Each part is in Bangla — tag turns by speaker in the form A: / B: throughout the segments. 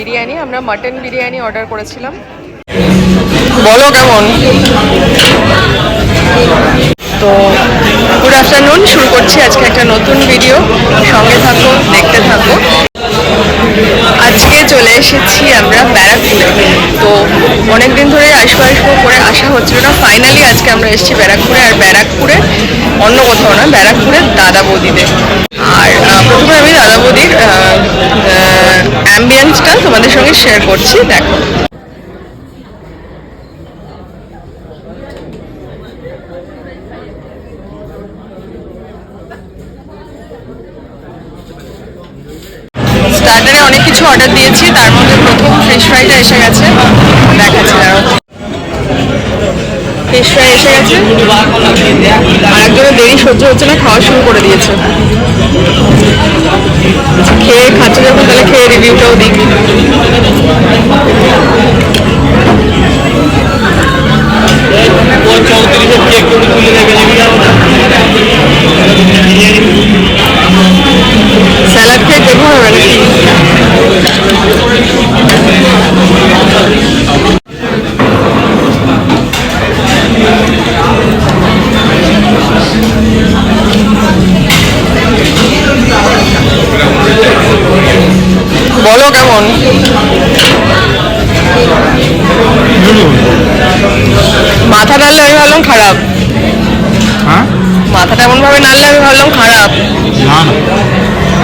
A: বিরিয়ানি। আমরা মাটন বিরিয়ানি অর্ডার করেছিলাম। বলো কেমন? তো গুড আফটারনুন, শুরু করছি আজকে একটা নতুন ভিডিও। সঙ্গে থাকো, দেখতে থাকো। আজকে চলে এসেছি আমরা ব্যারাকপুরে। তো অনেকদিন ধরে আসবো করে আসা হচ্ছিল না, ফাইনালি আজকে আমরা এসেছি ব্যারাকপুরে। আর ব্যারাকপুরে অন্য কোথাও না, ব্যারাকপুরের দাদা বৌদিতে। আর প্রথমে আমি দাদা বৌদির অ্যাম্বিয়েন্সটা তোমাদের সঙ্গে শেয়ার করছি, দেখো। স্টার্টারে অনেক কিছু অর্ডার দিয়েছি, তার মধ্যে প্রথম ফিশ ফ্রাইটা এসে গেছে, দেখাচ্ছি দাঁড়াও। ফিশ ফ্রাই এসে গেছে, আর একজনের দেরি সহ্য হচ্ছে না, খাওয়া শুরু করে দিয়েছে। খেয়ে খাচ্ছে যখন, তাহলে খেয়ে রিভিউটাও দিই। স্যালাড খেয়ে দেখবো হবে নাকি? বলো কেমন? মাথা নাড়লে আমি ভাবলাম খারাপ।
B: হ্যাঁ,
A: মাথাটা এমন ভাবে নাড়লে আমি ভাবলাম খারাপ।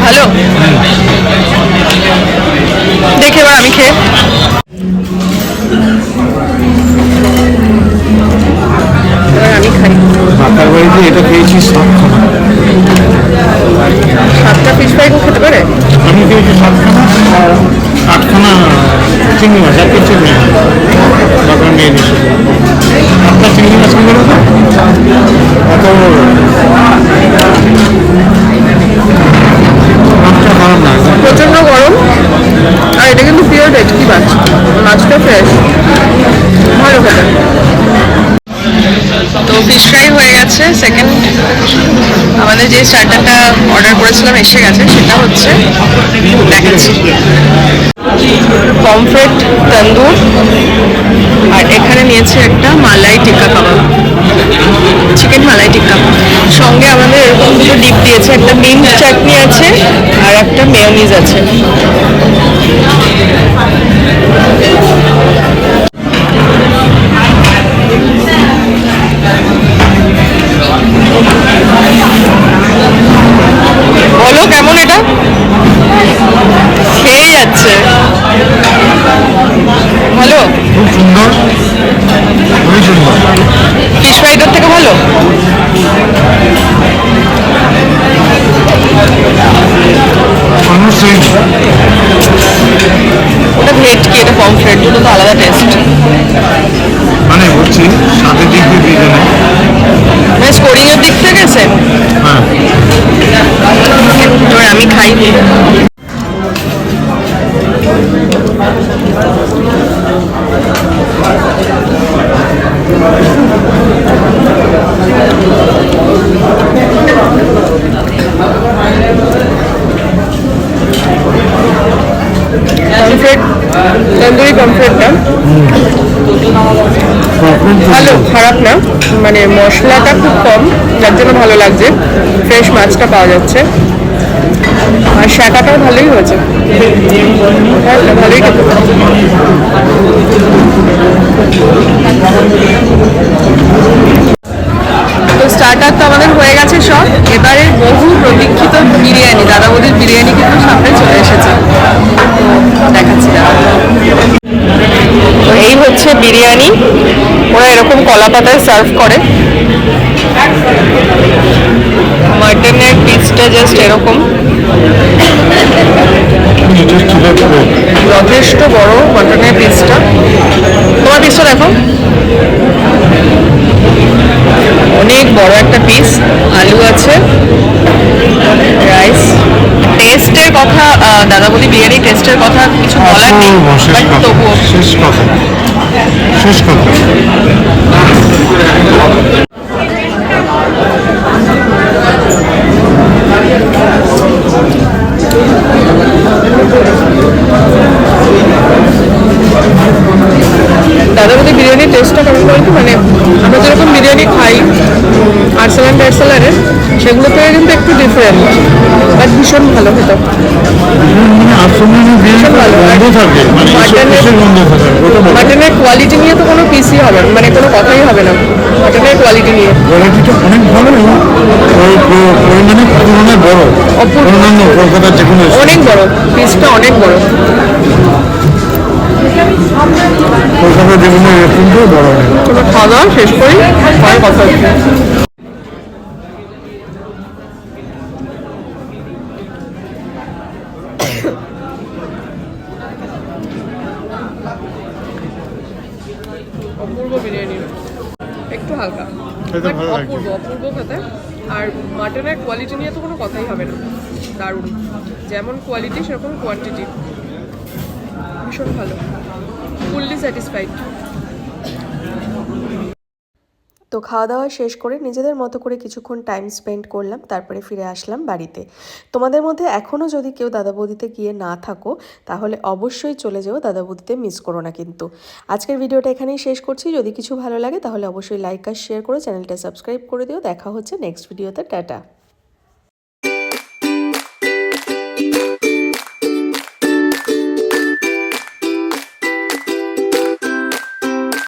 A: ভালো, দেখে এবার আমি খেয়ে। এবার আমি খাই।
B: মাথার বাড়িতে এটা খেয়েছি
A: সাতটা ফিশ ফ্রাই খেতে পারে।
B: আমি খেয়েছি 7খানা আর 8খানা চিংড়ি মাছ, আর কিছু নেই। তারপর নিয়ে নিচ্ছি আপনার চিংড়ি মাছ বলো তো এত মাছটা খারাপ না,
A: প্রচন্ড গরম। আর এটা কিন্তু পিওর ভেটকি মাছ, মাছটা ফ্রেশ, ভালো খেতে। তো ফিশ ফ্রাই হয়ে গেছে। সেকেন্ড আমাদের যে স্টার্টারটা অর্ডার করেছিলাম এসে গেছে, সেটা হচ্ছে দেখাচ্ছি, পমফ্রেট তন্দুর। আর এখানে নিয়েছে একটা মালাই টিক্কা কাবাব, চিকেন মালাই টিক্কা। সঙ্গে আমাদের এরকম দুটো ডিপ দিয়েছে, একটা মিন্ট চাটনি আছে আর একটা মেয়োনিজ আছে। বলো কেমন? এটা খেয়ে যাচ্ছে, ভালো,
B: খুব সুন্দর, খুবই সুন্দর।
A: ফিশ ফ্রাইটার থেকে ভালো। ওটা ভেটকি, এটা পমফ্রেট, দুটো তো আলাদা টেস্ট।
B: মানে বলছি স্বাদের দিক দিয়ে
A: মানে স্কোরিং এর দিক থেকে সেম।
B: হ্যাঁ,
A: এবার আমি খাই। পমফ্রেট, তন্দুরি পমফ্রেটটা ভালো, খারাপ না। মানে মশলাটা খুব কম, যার জন্য ভালো লাগছে। ফ্রেশ মাছটা পাওয়া যাচ্ছে, আর শাকাটাও ভালোই হয়েছে, ভালোই খেতে। তো স্টার্টার তো আমাদের হয়ে গেছে সব। এবারে বহু প্রতীক্ষিত বিরিয়ানি, দাদা বৌদির বিরিয়ানি কিন্তু সামনে চলে এসেছে, তো দেখাচ্ছি দাদা। তো এই হচ্ছে বিরিয়ানি, ওরা এরকম কলা পাতায় সার্ভ করে। মাটনের পিসটা জাস্ট এরকম, যথেষ্ট বড় মাটনের পিসটা। তোমার পিসটা দেখো, অনেক বড় একটা পিস। আলু আছে, রাইস। টেস্টের কথা, দাদা বৌদি বিরিয়ানি টেস্টের কথা কিছু বলার নেই, বাট তবুও
B: শেষ কথা।
A: খাই আর্সেলান টার্সেলানের, সেগুলো থেকে কিন্তু একটু ডিফারেন্ট, বাট ভীষণ ভালো খেতে।
B: মানে আর্সেনালের
A: ভীষণ ভালো।
B: গন্ধ থাকে, মানে কিসের গন্ধ থাকে ওটা বলো।
A: মাটনের কোয়ালিটি নিয়ে তো কোনো পিসই হবে না, মানে কোনো কথাই হবে না মাটনের কোয়ালিটি নিয়ে।
B: কোয়ালিটিটা অনেক ভালো এবং পরিমাণে তুলনায় বড়, অন্যান্য কলকাতার যে কোনো
A: অনেক বড়, পিসটা অনেক বড়।
B: কলকাতার যে কোনো রেস্টুরেন্টেও বড় হয়।
A: কোনো খাওয়া দাওয়া শেষ করি, পরে কথা হচ্ছে। অপূর্ব বিরিয়ানি, একটু হালকা,
B: খেতে
A: but
B: ভালো লাগছে।
A: অপূর্ব অপূর্ব খেতে। আর মাটনের কোয়ালিটি নিয়ে তো কোনো কথাই হবে না, দারুণ, যেমন কোয়ালিটি সেরকম কোয়ান্টিটি, ভীষণ ভালো, ফুললি স্যাটিসফাইড।
C: তো খাওয়া দাওয়া শেষ করে নিজেদের মতো করে কিছুক্ষণ টাইম স্পেন্ড করলাম, তারপরে ফিরে আসলাম বাড়িতে। তোমাদের মধ্যে এখনও যদি কেউ দাদা বৌদিতে গিয়ে না থাকো তাহলে অবশ্যই চলে যাও দাদা বৌদিতে, মিস করো না কিন্তু। আজকের ভিডিওটা এখানেই শেষ করছি। যদি কিছু ভালো লাগে তাহলে অবশ্যই লাইক আর শেয়ার করে চ্যানেলটা সাবস্ক্রাইব করে দিও। দেখা হচ্ছে নেক্সট ভিডিওতে। টাটা।